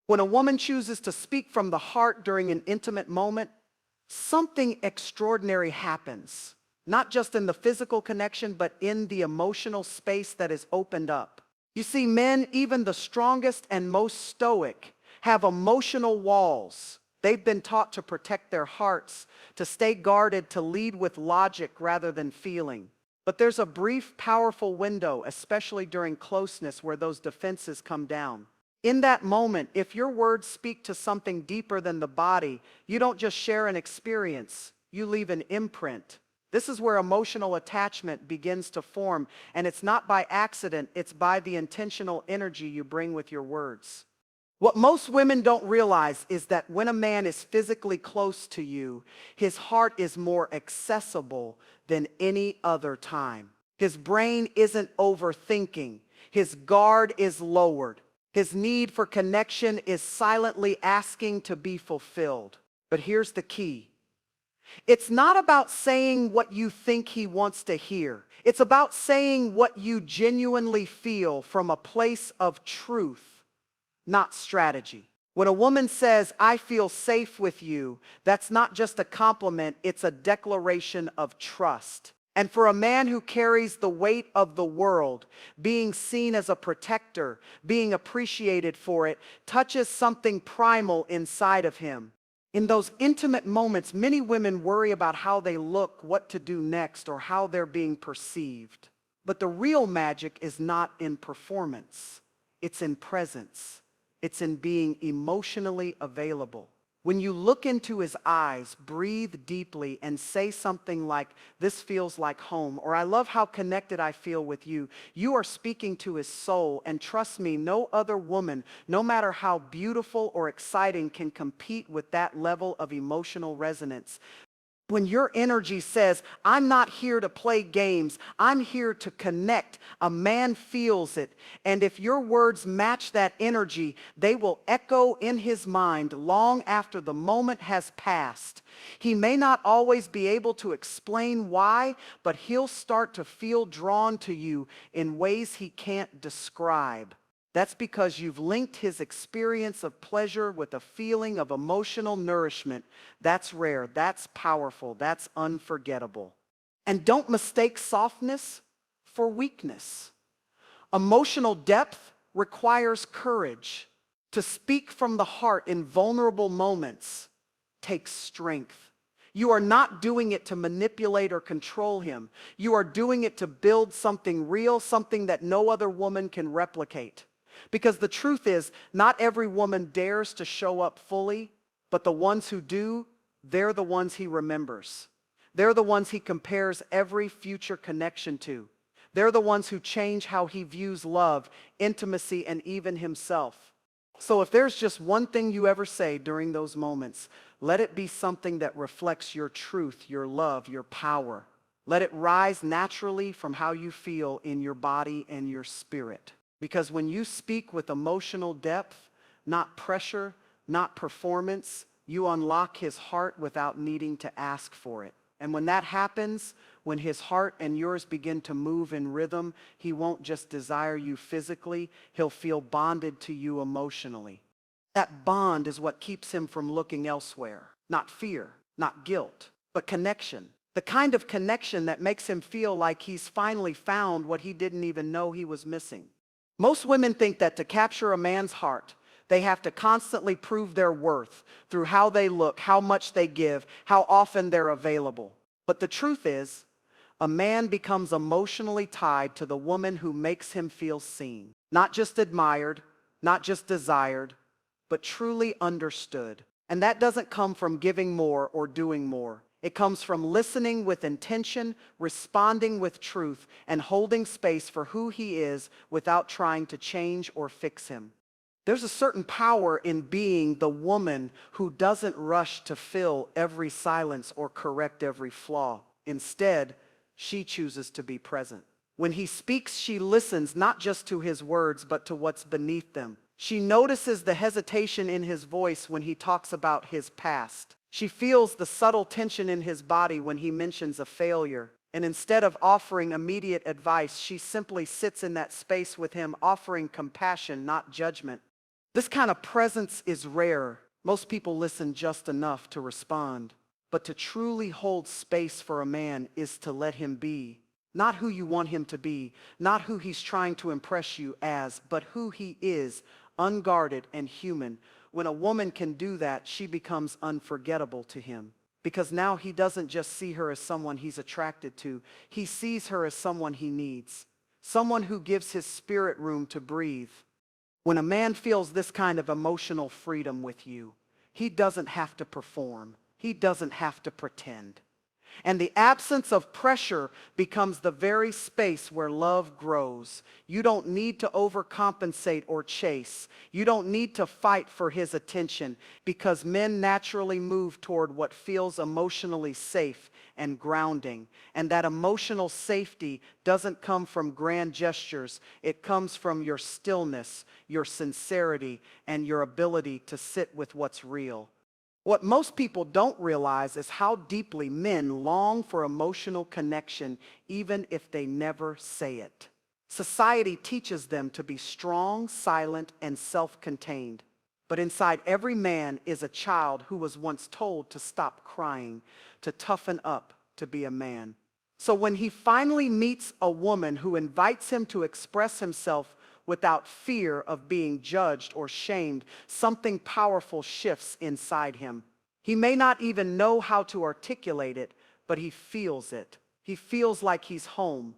When a woman chooses to speak from the heart during an intimate moment, something extraordinary happens, not just in the physical connection, but in the emotional space that is opened up. You see, men, even the strongest and most stoic, have emotional walls. They've been taught to protect their hearts, to stay guarded, to lead with logic rather than feeling. But there's a brief, powerful window, especially during closeness, where those defenses come down. In that moment, if your words speak to something deeper than the body, you don't just share an experience, you leave an imprint. This is where emotional attachment begins to form, and it's not by accident, it's by the intentional energy you bring with your words. What most women don't realize is that when a man is physically close to you, his heart is more accessible than any other time. His brain isn't overthinking. His guard is lowered. His need for connection is silently asking to be fulfilled. But here's the key. It's not about saying what you think he wants to hear. It's about saying what you genuinely feel from a place of truth, not strategy. When a woman says, "I feel safe with you," that's not just a compliment, it's a declaration of trust. And for a man who carries the weight of the world, being seen as a protector, being appreciated for it, touches something primal inside of him. In those intimate moments, many women worry about how they look, what to do next, or how they're being perceived. But the real magic is not in performance, it's in presence. It's in being emotionally available. When you look into his eyes, breathe deeply, and say something like, "This feels like home," or "I love how connected I feel with you," you are speaking to his soul. And trust me, no other woman, no matter how beautiful or exciting, can compete with that level of emotional resonance. When your energy says, "I'm not here to play games, I'm here to connect," a man feels it. And if your words match that energy, they will echo in his mind long after the moment has passed. He may not always be able to explain why, but he'll start to feel drawn to you in ways he can't describe. That's because you've linked his experience of pleasure with a feeling of emotional nourishment. That's rare, that's powerful, that's unforgettable. And don't mistake softness for weakness. Emotional depth requires courage. To speak from the heart in vulnerable moments takes strength. You are not doing it to manipulate or control him. You are doing it to build something real, something that no other woman can replicate. Because the truth is, not every woman dares to show up fully, but the ones who do, they're the ones he remembers. They're the ones he compares every future connection to. They're the ones who change how he views love, intimacy, and even himself. So if there's just one thing you ever say during those moments, let it be something that reflects your truth, your love, your power. Let it rise naturally from how you feel in your body and your spirit. Because when you speak with emotional depth, not pressure, not performance, you unlock his heart without needing to ask for it. And when that happens, when his heart and yours begin to move in rhythm, he won't just desire you physically, he'll feel bonded to you emotionally. That bond is what keeps him from looking elsewhere. Not fear, not guilt, but connection. The kind of connection that makes him feel like he's finally found what he didn't even know he was missing. Most women think that to capture a man's heart, they have to constantly prove their worth through how they look, how much they give, how often they're available. But the truth is, a man becomes emotionally tied to the woman who makes him feel seen. Not just admired, not just desired, but truly understood. And that doesn't come from giving more or doing more. It comes from listening with intention, responding with truth, and holding space for who he is without trying to change or fix him. There's a certain power in being the woman who doesn't rush to fill every silence or correct every flaw. Instead, she chooses to be present. When he speaks, she listens not just to his words, but to what's beneath them. She notices the hesitation in his voice when he talks about his past. She feels the subtle tension in his body when he mentions a failure. And instead of offering immediate advice, she simply sits in that space with him, offering compassion, not judgment. This kind of presence is rare. Most people listen just enough to respond. But to truly hold space for a man is to let him be. Not who you want him to be, not who he's trying to impress you as, but who he is, unguarded and human. When a woman can do that, she becomes unforgettable to him. Because now he doesn't just see her as someone he's attracted to, he sees her as someone he needs. Someone who gives his spirit room to breathe. When a man feels this kind of emotional freedom with you, he doesn't have to perform. He doesn't have to pretend. And the absence of pressure becomes the very space where love grows. You don't need to overcompensate or chase. You don't need to fight for his attention, because men naturally move toward what feels emotionally safe and grounding. And that emotional safety doesn't come from grand gestures. It comes from your stillness, your sincerity, and your ability to sit with what's real. What most people don't realize is how deeply men long for emotional connection, even if they never say it. Society teaches them to be strong, silent, and self-contained. But inside every man is a child who was once told to stop crying, to toughen up, to be a man. So when he finally meets a woman who invites him to express himself without fear of being judged or shamed, something powerful shifts inside him. He may not even know how to articulate it, but he feels it. He feels like he's home.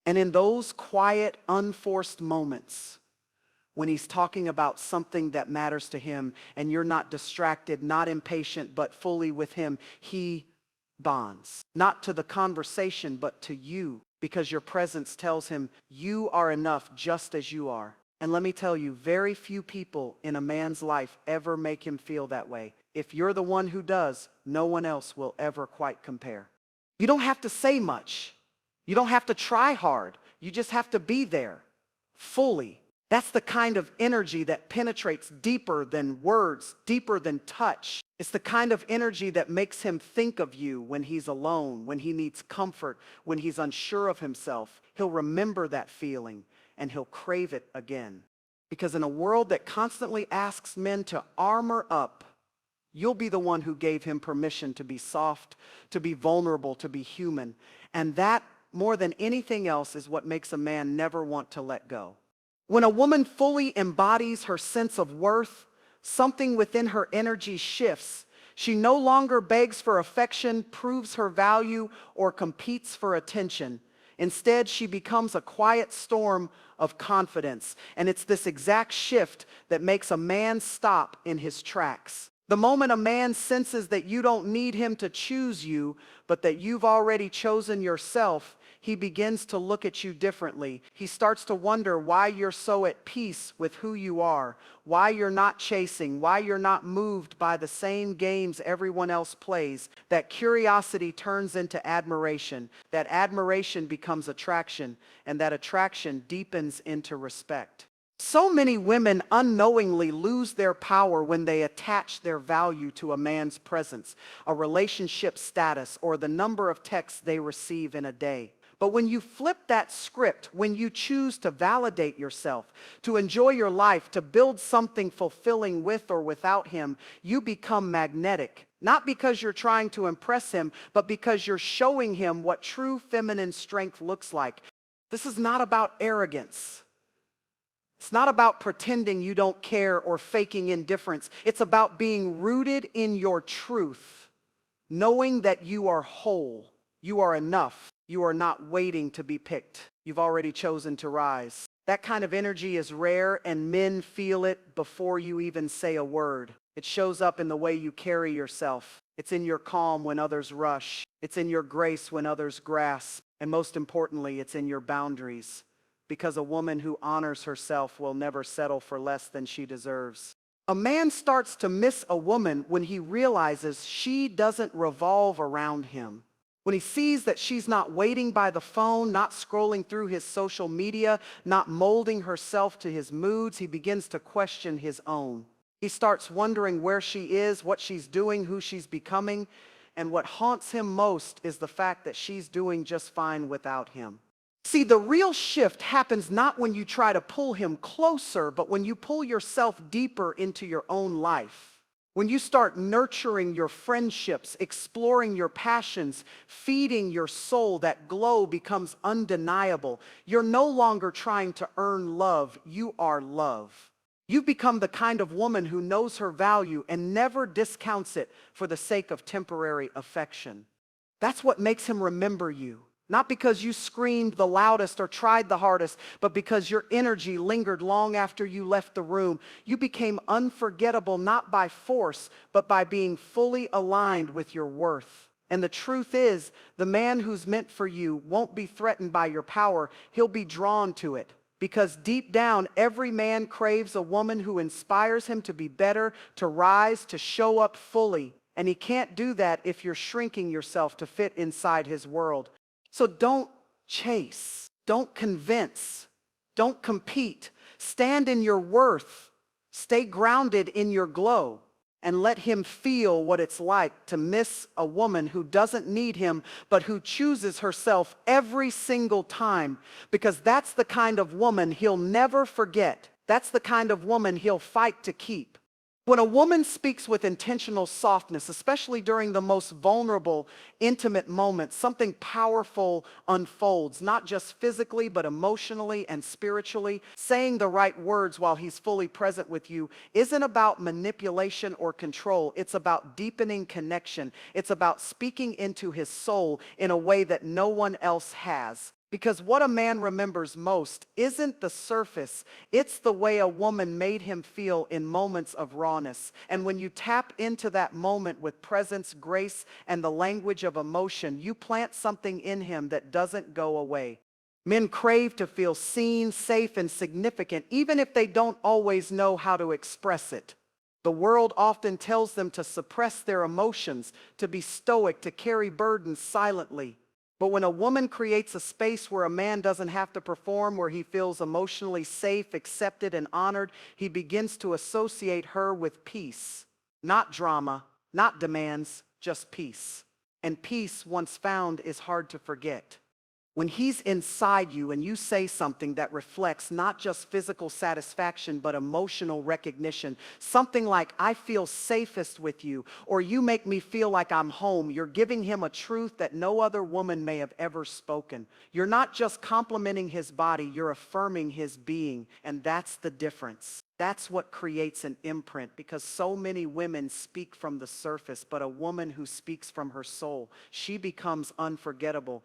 And in those quiet, unforced moments, when he's talking about something that matters to him, and you're not distracted, not impatient, but fully with him, he bonds. Not to the conversation, but to you. Because your presence tells him you are enough just as you are. And let me tell you, very few people in a man's life ever make him feel that way. If you're the one who does, no one else will ever quite compare. You don't have to say much. You don't have to try hard. You just have to be there, fully. That's the kind of energy that penetrates deeper than words, deeper than touch. It's the kind of energy that makes him think of you when he's alone, when he needs comfort, when he's unsure of himself. He'll remember that feeling and he'll crave it again. Because in a world that constantly asks men to armor up, you'll be the one who gave him permission to be soft, to be vulnerable, to be human. And that, more than anything else, is what makes a man never want to let go. When a woman fully embodies her sense of worth, something within her energy shifts. She no longer begs for affection, proves her value, or competes for attention. Instead, she becomes a quiet storm of confidence. And it's this exact shift that makes a man stop in his tracks. The moment a man senses that you don't need him to choose you, but that you've already chosen yourself, he begins to look at you differently. He starts to wonder why you're so at peace with who you are, why you're not chasing, why you're not moved by the same games everyone else plays. That curiosity turns into admiration. That admiration becomes attraction, and that attraction deepens into respect. So many women unknowingly lose their power when they attach their value to a man's presence, a relationship status, or the number of texts they receive in a day. But when you flip that script, when you choose to validate yourself, to enjoy your life, to build something fulfilling with or without him, you become magnetic. Not because you're trying to impress him, but because you're showing him what true feminine strength looks like. This is not about arrogance. It's not about pretending you don't care or faking indifference. It's about being rooted in your truth, knowing that you are whole, you are enough, you are not waiting to be picked. You've already chosen to rise. That kind of energy is rare, and men feel it before you even say a word. It shows up in the way you carry yourself. It's in your calm when others rush. It's in your grace when others grasp. And most importantly, it's in your boundaries. Because a woman who honors herself will never settle for less than she deserves. A man starts to miss a woman when he realizes she doesn't revolve around him. When he sees that she's not waiting by the phone, not scrolling through his social media, not molding herself to his moods, he begins to question his own. He starts wondering where she is, what she's doing, who she's becoming, and what haunts him most is the fact that she's doing just fine without him. See, the real shift happens not when you try to pull him closer, but when you pull yourself deeper into your own life. When you start nurturing your friendships, exploring your passions, feeding your soul, that glow becomes undeniable. You're no longer trying to earn love, you are love. You've become the kind of woman who knows her value and never discounts it for the sake of temporary affection. That's what makes him remember you. Not because you screamed the loudest or tried the hardest, but because your energy lingered long after you left the room. You became unforgettable not by force, but by being fully aligned with your worth. And the truth is, the man who's meant for you won't be threatened by your power. He'll be drawn to it. Because deep down, every man craves a woman who inspires him to be better, to rise, to show up fully. And he can't do that if you're shrinking yourself to fit inside his world. So don't chase, don't convince, don't compete. Stand in your worth, stay grounded in your glow, and let him feel what it's like to miss a woman who doesn't need him, but who chooses herself every single time, because that's the kind of woman he'll never forget. That's the kind of woman he'll fight to keep. When a woman speaks with intentional softness, especially during the most vulnerable, intimate moments, something powerful unfolds, not just physically, but emotionally and spiritually. Saying the right words while he's fully present with you isn't about manipulation or control. It's about deepening connection. It's about speaking into his soul in a way that no one else has. Because what a man remembers most isn't the surface, it's the way a woman made him feel in moments of rawness. And when you tap into that moment with presence, grace, and the language of emotion, you plant something in him that doesn't go away. Men crave to feel seen, safe, and significant, even if they don't always know how to express it. The world often tells them to suppress their emotions, to be stoic, to carry burdens silently. But when a woman creates a space where a man doesn't have to perform, where he feels emotionally safe, accepted, and honored, he begins to associate her with peace. Not drama, not demands, just peace. And peace, once found, is hard to forget. When he's inside you and you say something that reflects not just physical satisfaction, but emotional recognition, something like, "I feel safest with you," or "You make me feel like I'm home," you're giving him a truth that no other woman may have ever spoken. You're not just complimenting his body, you're affirming his being, and that's the difference. That's what creates an imprint, because so many women speak from the surface, but a woman who speaks from her soul, she becomes unforgettable.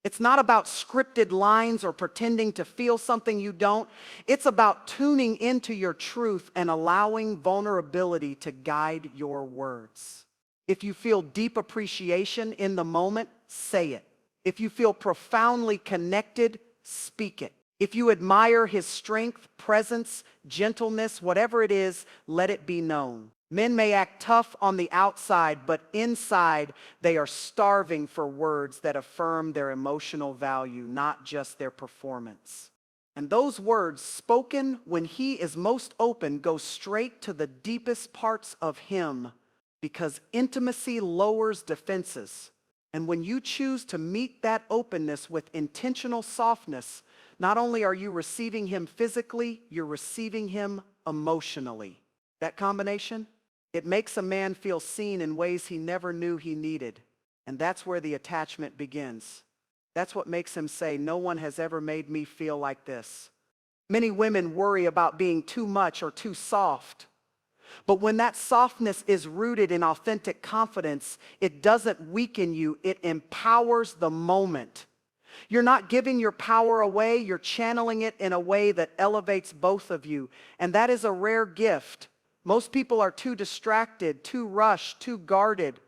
It's not about scripted lines or pretending to feel something you don't. It's about tuning into your truth and allowing vulnerability to guide your words. If you feel deep appreciation in the moment, say it. If you feel profoundly connected, speak it. If you admire his strength, presence, gentleness, whatever it is, let it be known. Men may act tough on the outside, but inside they are starving for words that affirm their emotional value, not just their performance. And those words, spoken when he is most open, go straight to the deepest parts of him, because intimacy lowers defenses. And when you choose to meet that openness with intentional softness, not only are you receiving him physically, you're receiving him emotionally. That combination? It makes a man feel seen in ways he never knew he needed. And that's where the attachment begins. That's what makes him say, "No one has ever made me feel like this." Many women worry about being too much or too soft. But when that softness is rooted in authentic confidence, it doesn't weaken you, it empowers the moment. You're not giving your power away, you're channeling it in a way that elevates both of you. And that is a rare gift. Most people are too distracted, too rushed, too guarded.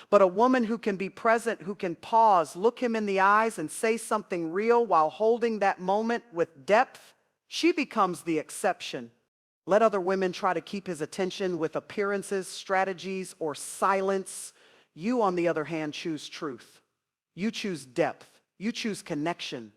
But a woman who can be present, who can pause, look him in the eyes and say something real while holding that moment with depth, she becomes the exception. Let other women try to keep his attention with appearances, strategies, or silence. You, on the other hand, choose truth. You choose depth. You choose connection.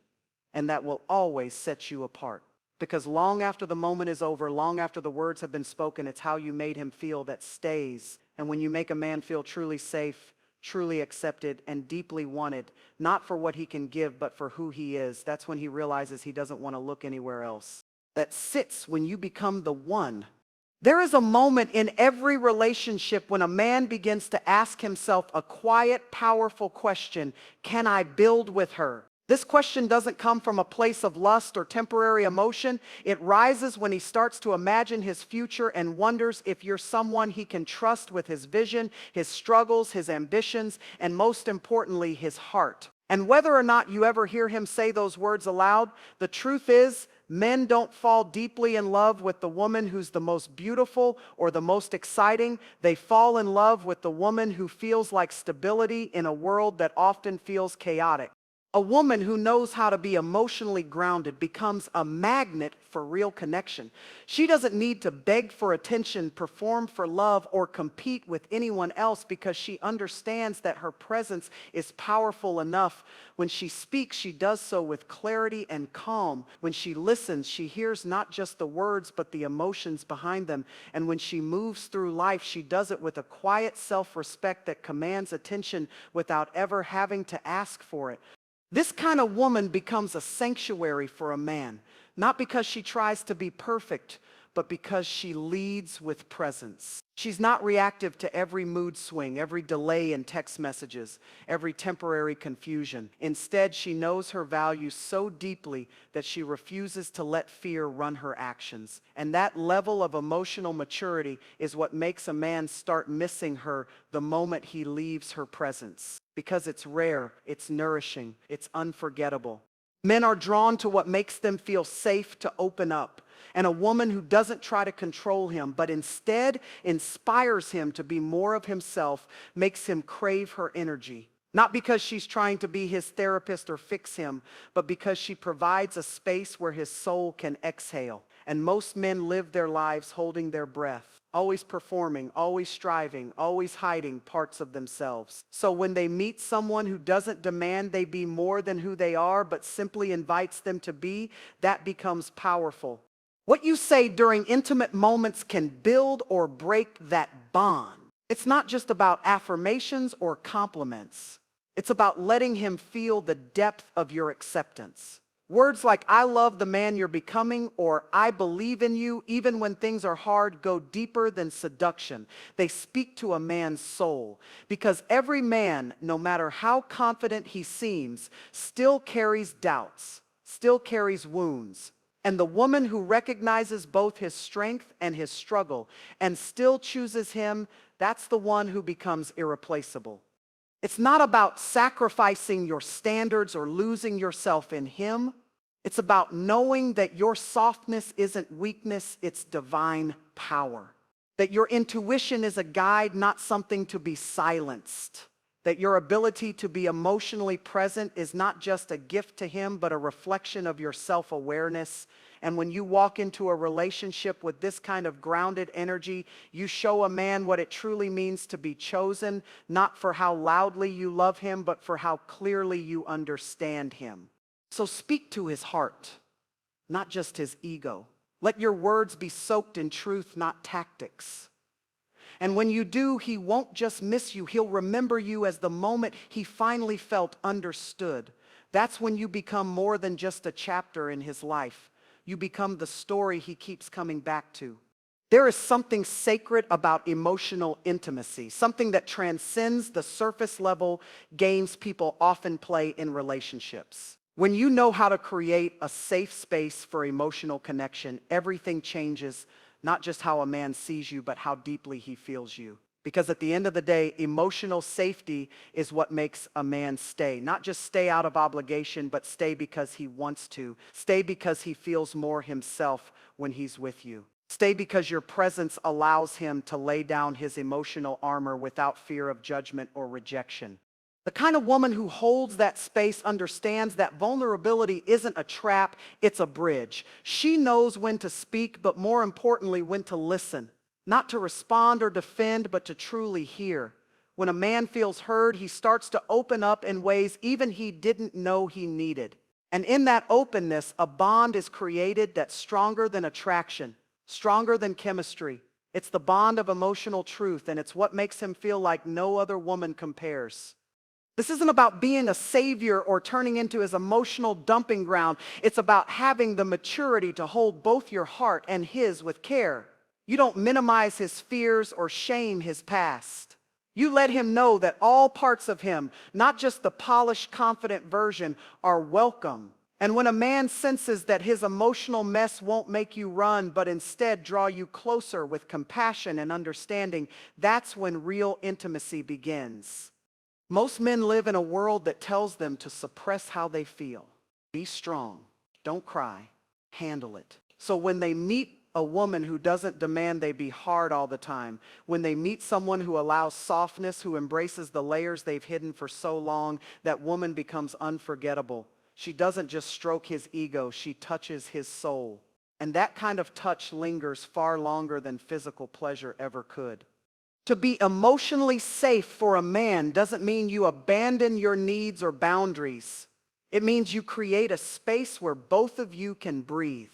And that will always set you apart. Because long after the moment is over, long after the words have been spoken, it's how you made him feel that stays. And when you make a man feel truly safe, truly accepted, and deeply wanted, not for what he can give, but for who he is. That's when he realizes he doesn't want to look anywhere else. That sits when you become the one. There is a moment in every relationship when a man begins to ask himself a quiet, powerful question: can I build with her? This question doesn't come from a place of lust or temporary emotion. It rises when he starts to imagine his future and wonders if you're someone he can trust with his vision, his struggles, his ambitions, and most importantly, his heart. And whether or not you ever hear him say those words aloud, the truth is, men don't fall deeply in love with the woman who's the most beautiful or the most exciting. They fall in love with the woman who feels like stability in a world that often feels chaotic. A woman who knows how to be emotionally grounded becomes a magnet for real connection. She doesn't need to beg for attention, perform for love, or compete with anyone else because she understands that her presence is powerful enough. When she speaks, she does so with clarity and calm. When she listens, she hears not just the words but the emotions behind them. And when she moves through life, she does it with a quiet self-respect that commands attention without ever having to ask for it. This kind of woman becomes a sanctuary for a man, not because she tries to be perfect, but because she leads with presence. She's not reactive to every mood swing, every delay in text messages, every temporary confusion. Instead, she knows her value so deeply that she refuses to let fear run her actions. And that level of emotional maturity is what makes a man start missing her the moment he leaves her presence. Because it's rare, it's nourishing, it's unforgettable. Men are drawn to what makes them feel safe to open up. And a woman who doesn't try to control him, but instead inspires him to be more of himself, makes him crave her energy. Not because she's trying to be his therapist or fix him, but because she provides a space where his soul can exhale. And most men live their lives holding their breath, always performing, always striving, always hiding parts of themselves. So when they meet someone who doesn't demand they be more than who they are, but simply invites them to be, that becomes powerful. What you say during intimate moments can build or break that bond. It's not just about affirmations or compliments. It's about letting him feel the depth of your acceptance. Words like "I love the man you're becoming" or "I believe in you," even when things are hard, go deeper than seduction. They speak to a man's soul. Because every man, no matter how confident he seems, still carries doubts, still carries wounds. And the woman who recognizes both his strength and his struggle and still chooses him, that's the one who becomes irreplaceable. It's not about sacrificing your standards or losing yourself in him. It's about knowing that your softness isn't weakness, it's divine power. That your intuition is a guide, not something to be silenced. That your ability to be emotionally present is not just a gift to him, but a reflection of your self-awareness. And when you walk into a relationship with this kind of grounded energy, you show a man what it truly means to be chosen, not for how loudly you love him, but for how clearly you understand him. So speak to his heart, not just his ego. Let your words be soaked in truth, not tactics. And when you do, he won't just miss you. He'll remember you as the moment he finally felt understood. That's when you become more than just a chapter in his life. You become the story he keeps coming back to. There is something sacred about emotional intimacy, something that transcends the surface level games people often play in relationships. When you know how to create a safe space for emotional connection, everything changes. Not just how a man sees you, but how deeply he feels you. Because at the end of the day, emotional safety is what makes a man stay. Not just stay out of obligation, but stay because he wants to. Stay because he feels more himself when he's with you. Stay because your presence allows him to lay down his emotional armor without fear of judgment or rejection. The kind of woman who holds that space understands that vulnerability isn't a trap, it's a bridge. She knows when to speak, but more importantly, when to listen. Not to respond or defend, but to truly hear. When a man feels heard, he starts to open up in ways even he didn't know he needed. And in that openness, a bond is created that's stronger than attraction, stronger than chemistry, It's the bond of emotional truth, and it's what makes him feel like no other woman compares. This isn't about being a savior or turning into his emotional dumping ground. It's about having the maturity to hold both your heart and his with care. You don't minimize his fears or shame his past. You let him know that all parts of him, not just the polished, confident version, are welcome. And when a man senses that his emotional mess won't make you run, but instead draw you closer with compassion and understanding, that's when real intimacy begins. Most men live in a world that tells them to suppress how they feel. Be strong. Don't cry. Handle it. So when they meet a woman who doesn't demand they be hard all the time, when they meet someone who allows softness, who embraces the layers they've hidden for so long, that woman becomes unforgettable. She doesn't just stroke his ego, she touches his soul. And that kind of touch lingers far longer than physical pleasure ever could. To be emotionally safe for a man doesn't mean you abandon your needs or boundaries. It means you create a space where both of you can breathe,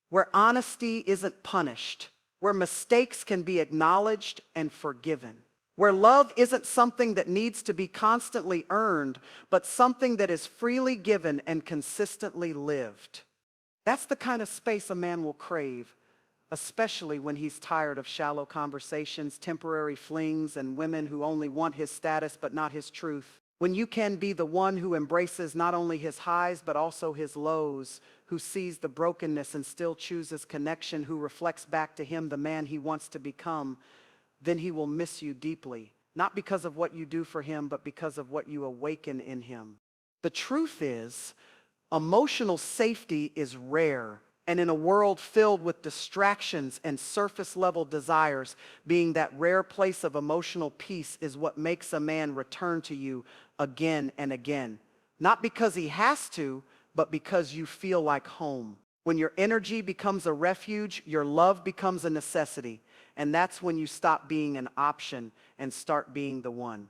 where honesty isn't punished, where mistakes can be acknowledged and forgiven, where love isn't something that needs to be constantly earned, but something that is freely given and consistently lived. That's the kind of space a man will crave, especially when he's tired of shallow conversations, temporary flings, and women who only want his status but not his truth. When you can be the one who embraces not only his highs but also his lows, who sees the brokenness and still chooses connection, who reflects back to him the man he wants to become, then he will miss you deeply, not because of what you do for him, but because of what you awaken in him. The truth is, emotional safety is rare. And in a world filled with distractions and surface-level desires, being that rare place of emotional peace is what makes a man return to you again and again. Not because he has to, but because you feel like home. When your energy becomes a refuge, your love becomes a necessity. And that's when you stop being an option and start being the one.